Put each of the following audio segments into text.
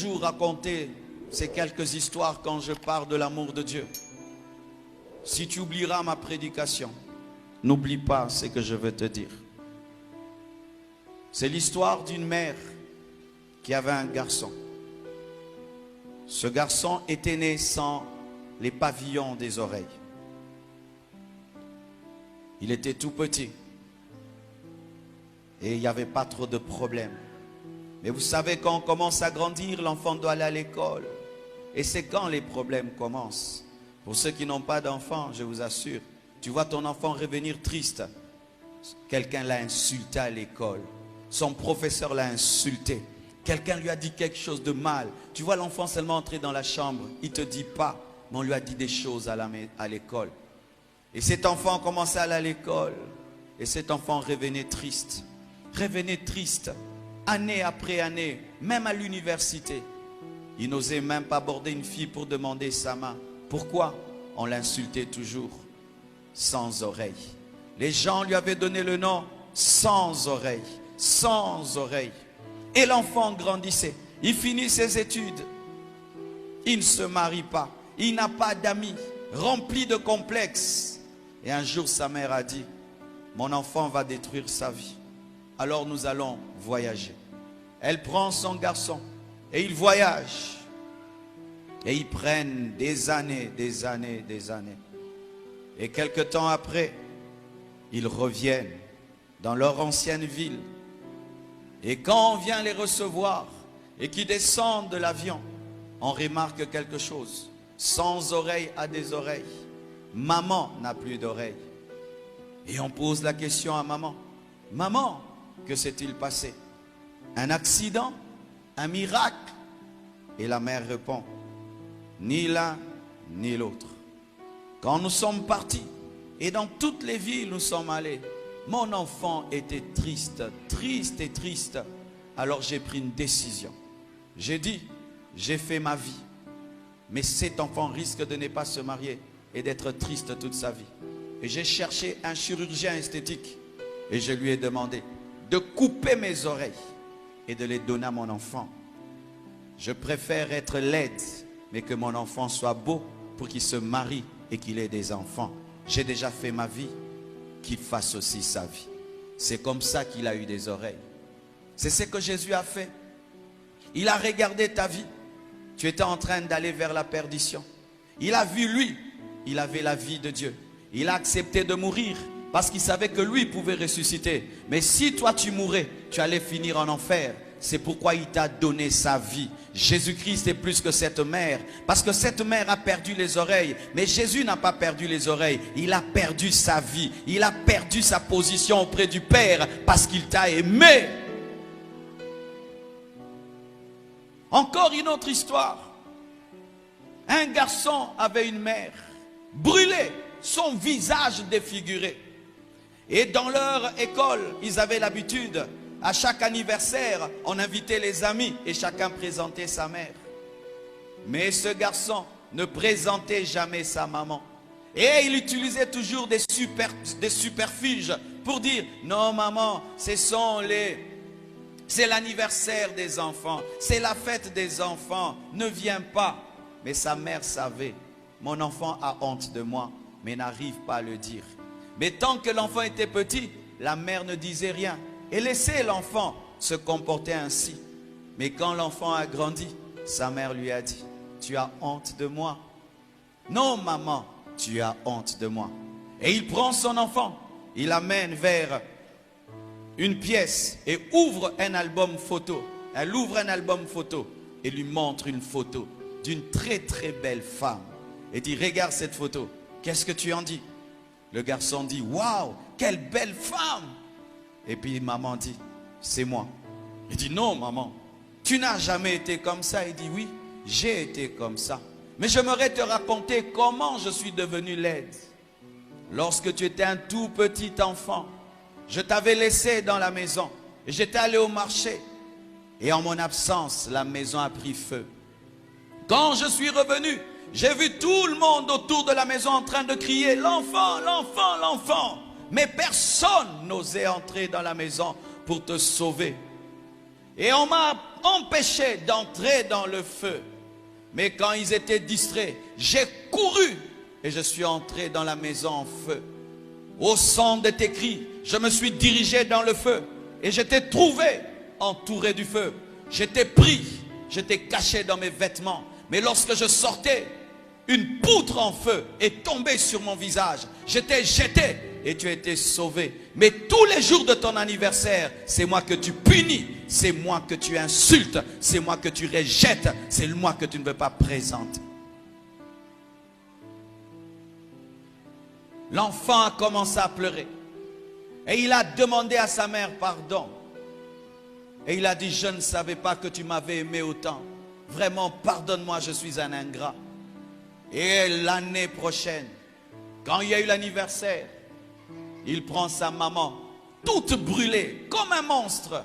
toujours raconter ces quelques histoires quand je parle de l'amour de Dieu. Si tu oublieras ma prédication, n'oublie pas ce que je veux te dire. C'est l'histoire d'une mère qui avait un garçon. Ce garçon était né sans les pavillons des oreilles. Il était tout petit. Et il n'y avait pas trop de problèmes. Mais vous savez, quand on commence à grandir, l'enfant doit aller à l'école. Et c'est quand les problèmes commencent. Pour ceux qui n'ont pas d'enfants, je vous assure, tu vois ton enfant revenir triste. Quelqu'un l'a insulté à l'école. Son professeur l'a insulté. Quelqu'un lui a dit quelque chose de mal. Tu vois l'enfant seulement entrer dans la chambre. Il ne te dit pas, mais on lui a dit des choses à l'école. Et cet enfant commençait à aller à l'école. Et cet enfant revenait triste. Revenait triste. Année après année. Même à l'université. Il n'osait même pas aborder une fille pour demander sa main. Pourquoi? On l'insultait toujours. Sans oreille. Les gens lui avaient donné le nom sans oreille. Sans oreille. Et l'enfant grandissait. Il finit ses études. Il ne se marie pas. Il n'a pas d'amis. Rempli de complexes. Et un jour sa mère a dit, mon enfant va détruire sa vie. Alors nous allons voyager. Elle prend son garçon et ils voyagent. Et ils prennent des années, des années, des années. Et quelque temps après, ils reviennent dans leur ancienne ville. Et quand on vient les recevoir et qu'ils descendent de l'avion, on remarque quelque chose. Sans oreille à des oreilles. Maman n'a plus d'oreilles. Et on pose la question à maman. Maman, que s'est-il passé? Un accident? Un miracle? Et la mère répond, ni l'un ni l'autre. Quand nous sommes partis, et dans toutes les villes où nous sommes allés, mon enfant était triste, triste et triste. Alors j'ai pris une décision. J'ai dit, j'ai fait ma vie. Mais cet enfant risque de ne pas se marier et d'être triste toute sa vie. Et j'ai cherché un chirurgien esthétique. Et je lui ai demandé de couper mes oreilles et de les donner à mon enfant. Je préfère être laide, mais que mon enfant soit beau pour qu'il se marie et qu'il ait des enfants. J'ai déjà fait ma vie, qu'il fasse aussi sa vie. C'est comme ça qu'il a eu des oreilles. C'est ce que Jésus a fait. Il a regardé ta vie. Tu étais en train d'aller vers la perdition. Il a vu lui, il avait la vie de Dieu. Il a accepté de mourir parce qu'il savait que lui pouvait ressusciter. Mais si toi tu mourais, tu allais finir en enfer. C'est pourquoi il t'a donné sa vie. Jésus-Christ est plus que cette mère. Parce que cette mère a perdu les oreilles. Mais Jésus n'a pas perdu les oreilles. Il a perdu sa vie. Il a perdu sa position auprès du Père parce qu'il t'a aimé. Encore une autre histoire. Un garçon avait une mère brûlée, son visage défiguré. Et dans leur école, ils avaient l'habitude, à chaque anniversaire, on invitait les amis et chacun présentait sa mère. Mais ce garçon ne présentait jamais sa maman. Et il utilisait toujours des superfuges pour dire, non maman, c'est l'anniversaire des enfants, c'est la fête des enfants, ne viens pas. Mais sa mère savait, mon enfant a honte de moi, mais n'arrive pas à le dire. Mais tant que l'enfant était petit, la mère ne disait rien et laissait l'enfant se comporter ainsi. Mais quand l'enfant a grandi, sa mère lui a dit, tu as honte de moi? Non maman, tu as honte de moi. Et il prend son enfant, il l'amène vers une pièce et ouvre un album photo. Elle ouvre un album photo et lui montre une photo d'une très très belle femme. Et dit, regarde cette photo, qu'est-ce que tu en dis? Le garçon dit, waouh, quelle belle femme. Et puis maman dit, c'est moi. Il dit, non maman, tu n'as jamais été comme ça. Il dit, oui, j'ai été comme ça. Mais j'aimerais te raconter comment je suis devenu laide. Lorsque tu étais un tout petit enfant, je t'avais laissé dans la maison. Et j'étais allé au marché. Et en mon absence, la maison a pris feu. Quand je suis revenu, j'ai vu tout le monde autour de la maison en train de crier, l'enfant, l'enfant, l'enfant. Mais personne n'osait entrer dans la maison pour te sauver. Et on m'a empêché d'entrer dans le feu. Mais quand ils étaient distraits, j'ai couru et je suis entré dans la maison en feu. Au son de tes cris, je me suis dirigé dans le feu et j'étais trouvé entouré du feu. J'étais pris, j'étais caché dans mes vêtements. Mais lorsque je sortais, une poutre en feu est tombée sur mon visage. J'étais jeté et tu as été sauvé. Mais tous les jours de ton anniversaire, c'est moi que tu punis, c'est moi que tu insultes, c'est moi que tu rejettes, c'est moi que tu ne veux pas présenter. L'enfant a commencé à pleurer. Et il a demandé à sa mère pardon. Et il a dit, je ne savais pas que tu m'avais aimé autant. Vraiment, pardonne-moi, je suis un ingrat. Et l'année prochaine, quand il y a eu l'anniversaire, il prend sa maman, toute brûlée, comme un monstre,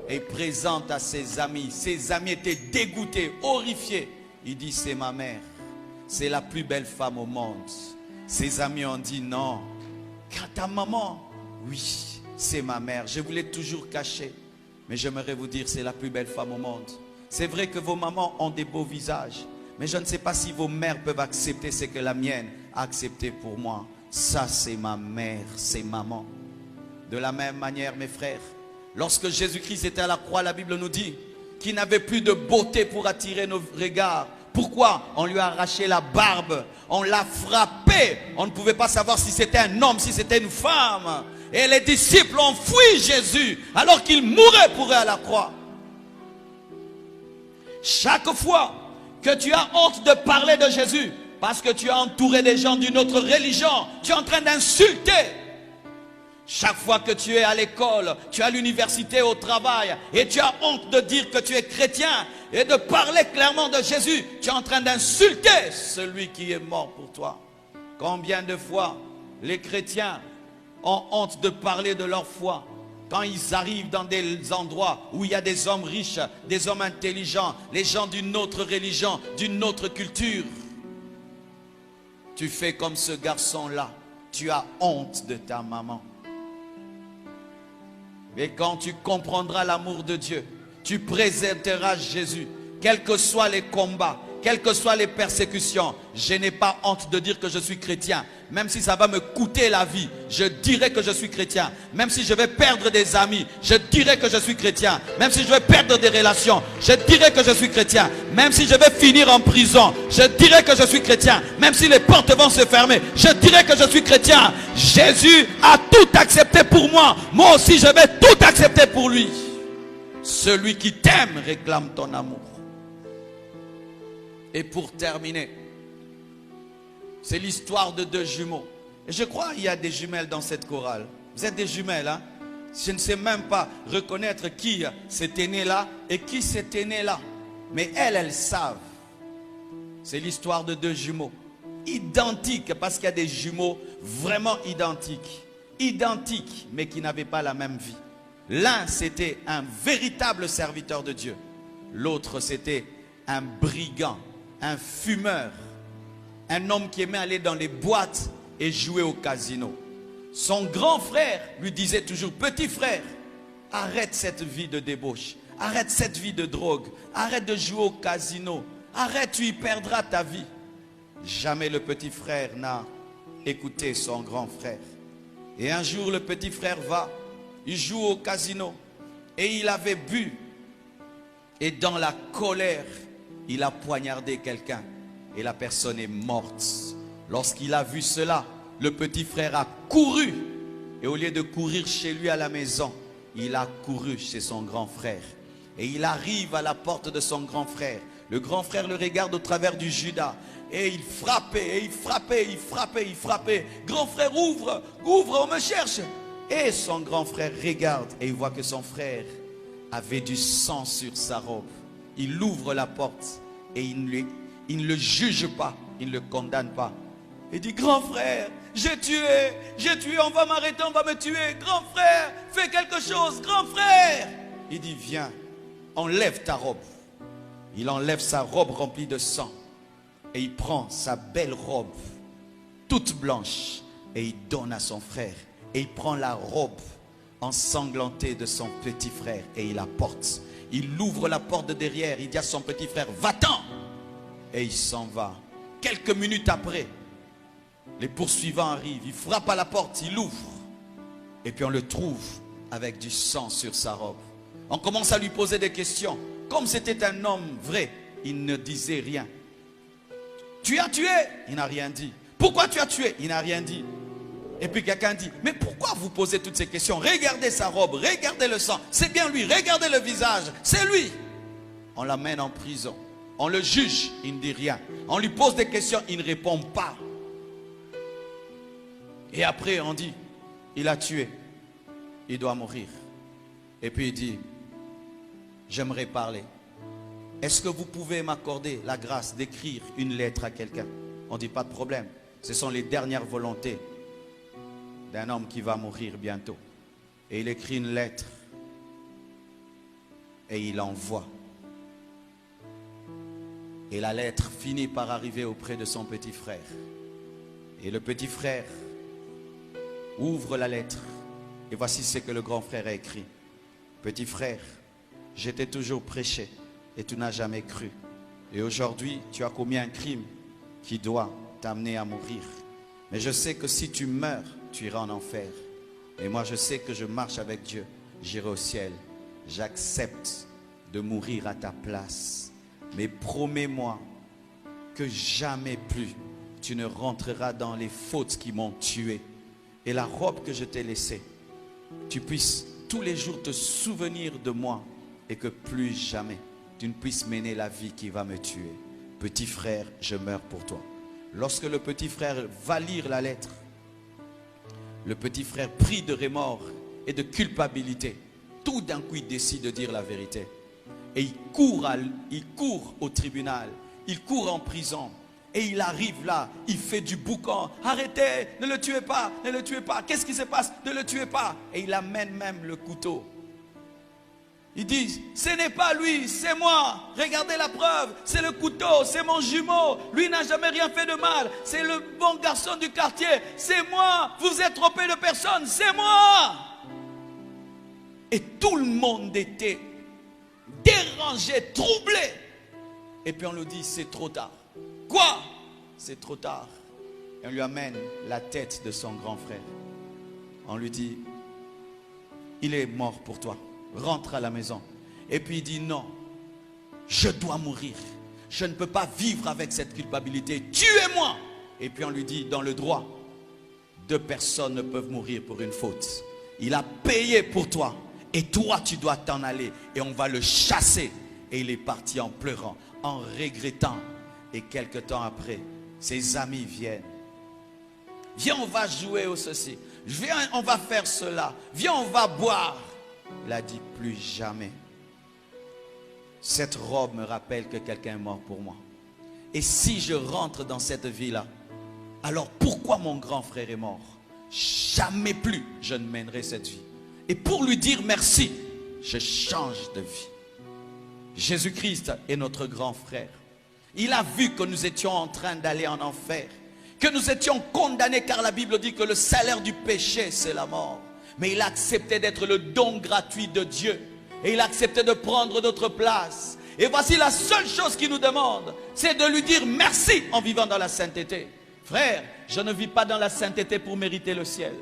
et présente à ses amis. Ses amis étaient dégoûtés, horrifiés. Il dit, c'est ma mère. C'est la plus belle femme au monde. Ses amis ont dit, non. Quand ta maman, oui, c'est ma mère. Je vous l'ai toujours cachée. Mais j'aimerais vous dire, c'est la plus belle femme au monde. C'est vrai que vos mamans ont des beaux visages. Mais je ne sais pas si vos mères peuvent accepter ce que la mienne a accepté pour moi. Ça, c'est ma mère, c'est maman. De la même manière, mes frères, lorsque Jésus-Christ était à la croix, la Bible nous dit qu'il n'avait plus de beauté pour attirer nos regards. Pourquoi? On lui a arraché la barbe, on l'a frappé. On ne pouvait pas savoir si c'était un homme, si c'était une femme. Et les disciples ont fui Jésus alors qu'il mourait pour eux à la croix. Chaque fois que tu as honte de parler de Jésus, parce que tu as entouré des gens d'une autre religion, tu es en train d'insulter. Chaque fois que tu es à l'école, tu es à l'université, au travail, et tu as honte de dire que tu es chrétien, et de parler clairement de Jésus, tu es en train d'insulter celui qui est mort pour toi. Combien de fois les chrétiens ont honte de parler de leur foi quand ils arrivent dans des endroits où il y a des hommes riches, des hommes intelligents, les gens d'une autre religion, d'une autre culture. Tu fais comme ce garçon-là. Tu as honte de ta maman. Mais quand tu comprendras l'amour de Dieu, tu présenteras Jésus, quels que soient les combats, quelles que soient les persécutions. Je n'ai pas honte de dire que je suis chrétien. Même si ça va me coûter la vie, je dirai que je suis chrétien. Même si je vais perdre des amis, je dirai que je suis chrétien. Même si je vais perdre des relations, je dirai que je suis chrétien. Même si je vais finir en prison, je dirai que je suis chrétien. Même si les portes vont se fermer, je dirai que je suis chrétien. Jésus a tout accepté pour moi. Moi aussi, je vais tout accepter pour lui. Celui qui t'aime réclame ton amour. Et pour terminer, c'est l'histoire de deux jumeaux. Et je crois qu'il y a des jumelles dans cette chorale. Vous êtes des jumelles, hein? Je ne sais même pas reconnaître qui s'était né là et qui s'était né là. Mais elles savent. C'est l'histoire de deux jumeaux. Identiques, parce qu'il y a des jumeaux vraiment identiques. Identiques, mais qui n'avaient pas la même vie. L'un, c'était un véritable serviteur de Dieu. L'autre, c'était un brigand, un fumeur. Un homme qui aimait aller dans les boîtes et jouer au casino. Son grand frère lui disait toujours, petit frère, arrête cette vie de débauche. Arrête cette vie de drogue. Arrête de jouer au casino. Arrête, tu y perdras ta vie. Jamais le petit frère n'a écouté son grand frère. Et un jour, le petit frère va, il joue au casino. Et il avait bu. Et dans la colère, il a poignardé quelqu'un. Et la personne est morte. Lorsqu'il a vu cela, le petit frère a couru. Et au lieu de courir chez lui à la maison, il a couru chez son grand frère. Et il arrive à la porte de son grand frère. Le grand frère le regarde au travers du Judas. Et il frappait, et il frappait, il frappait, il frappait. Grand frère, ouvre, ouvre, on me cherche. Et son grand frère regarde et il voit que son frère avait du sang sur sa robe. Il ouvre la porte et il ne le juge pas, il ne le condamne pas. Il dit, grand frère, j'ai tué, on va m'arrêter, on va me tuer. Grand frère, fais quelque chose, grand frère. Il dit, viens, enlève ta robe. Il enlève sa robe remplie de sang. Et il prend sa belle robe, toute blanche, et il donne à son frère. Et il prend la robe ensanglanté de son petit frère et il apporte. Il ouvre la porte de derrière, il dit à son petit frère, va-t'en! Et il s'en va. Quelques minutes après, les poursuivants arrivent, il frappe à la porte, il ouvre. Et puis on le trouve avec du sang sur sa robe. On commence à lui poser des questions. Comme c'était un homme vrai, il ne disait rien. Tu as tué? Il n'a rien dit. Pourquoi tu as tué? Il n'a rien dit. Et puis quelqu'un dit, mais pourquoi vous posez toutes ces questions? Regardez sa robe, regardez le sang. C'est bien lui, regardez le visage, c'est lui. On l'amène en prison. On le juge, il ne dit rien. On lui pose des questions, il ne répond pas. Et après on dit, il a tué, il doit mourir. Et puis il dit, j'aimerais parler. Est-ce que vous pouvez m'accorder la grâce d'écrire une lettre à quelqu'un? On dit, pas de problème. Ce sont les dernières volontés d'un homme qui va mourir bientôt. Et il écrit une lettre et il envoie. Et la lettre finit par arriver auprès de son petit frère. Et le petit frère ouvre la lettre. Et voici ce que le grand frère a écrit. Petit frère, je t'ai toujours prêché et tu n'as jamais cru. Et aujourd'hui, tu as commis un crime qui doit t'amener à mourir. Mais je sais que si tu meurs, tu iras en enfer. Et moi, je sais que je marche avec Dieu. J'irai au ciel. J'accepte de mourir à ta place. Mais promets-moi que jamais plus tu ne rentreras dans les fautes qui m'ont tué. Et la robe que je t'ai laissée, tu puisses tous les jours te souvenir de moi et que plus jamais tu ne puisses mener la vie qui va me tuer. Petit frère, je meurs pour toi. Lorsque le petit frère va lire la lettre, le petit frère pris de remords et de culpabilité, tout d'un coup il décide de dire la vérité. Et il court au tribunal, il court en prison. Et il arrive là, il fait du boucan. Arrêtez, ne le tuez pas, ne le tuez pas. Qu'est-ce qui se passe? Ne le tuez pas. Et il amène même le couteau. Il dit, ce n'est pas lui, c'est moi. Regardez la preuve, c'est le couteau, c'est mon jumeau. Lui n'a jamais rien fait de mal. C'est le bon garçon du quartier. C'est moi. Vous vous êtes trompé de personne, c'est moi. Et tout le monde était dérangé, troublé. Et puis on lui dit, c'est trop tard. Quoi? C'est trop tard. Et on lui amène la tête de son grand frère. On lui dit, il est mort pour toi. Rentre à la maison. Et puis il dit, non, je dois mourir. Je ne peux pas vivre avec cette culpabilité. Tuez-moi. Et puis on lui dit, dans le droit, 2 personnes ne peuvent mourir pour une faute. Il a payé pour toi. Et toi, tu dois t'en aller. Et on va le chasser. Et il est parti en pleurant, en regrettant. Et quelque temps après, ses amis viennent. Viens, on va jouer au ceci. Viens, on va faire cela. Viens, on va boire. Il a dit, plus jamais. Cette robe me rappelle que quelqu'un est mort pour moi. Et si je rentre dans cette vie-là, alors pourquoi mon grand frère est mort? Jamais plus je ne mènerai cette vie. Et pour lui dire merci, je change de vie. Jésus-Christ est notre grand frère. Il a vu que nous étions en train d'aller en enfer, que nous étions condamnés, car la Bible dit que le salaire du péché, c'est la mort. Mais il a accepté d'être le don gratuit de Dieu. Et il a accepté de prendre notre place. Et voici la seule chose qu'il nous demande, c'est de lui dire merci en vivant dans la sainteté. Frère, je ne vis pas dans la sainteté pour mériter le ciel.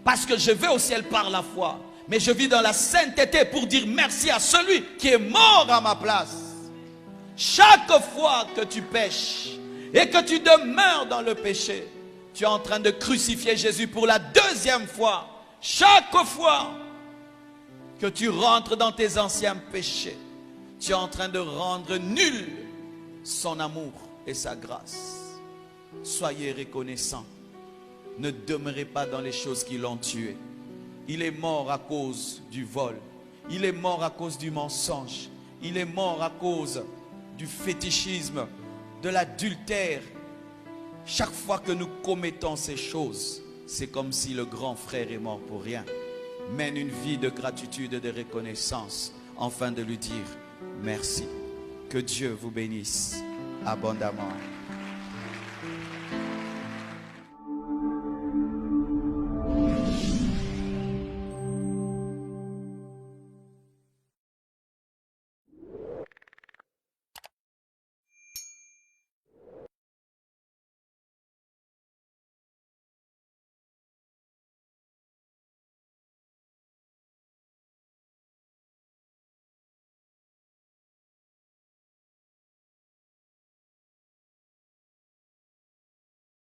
Parce que je vais au ciel par la foi. Mais je vis dans la sainteté pour dire merci à celui qui est mort à ma place. Chaque fois que tu pêches et que tu demeures dans le péché, tu es en train de crucifier Jésus pour la 2e fois. Chaque fois que tu rentres dans tes anciens péchés, tu es en train de rendre nul son amour et sa grâce. Soyez reconnaissants. Ne demeurez pas dans les choses qui l'ont tué. Il est mort à cause du vol. Il est mort à cause du mensonge. Il est mort à cause du fétichisme, de l'adultère. Chaque fois que nous commettons ces choses, c'est comme si le grand frère est mort pour rien. Mène une vie de gratitude et de reconnaissance, afin de lui dire merci. Que Dieu vous bénisse abondamment.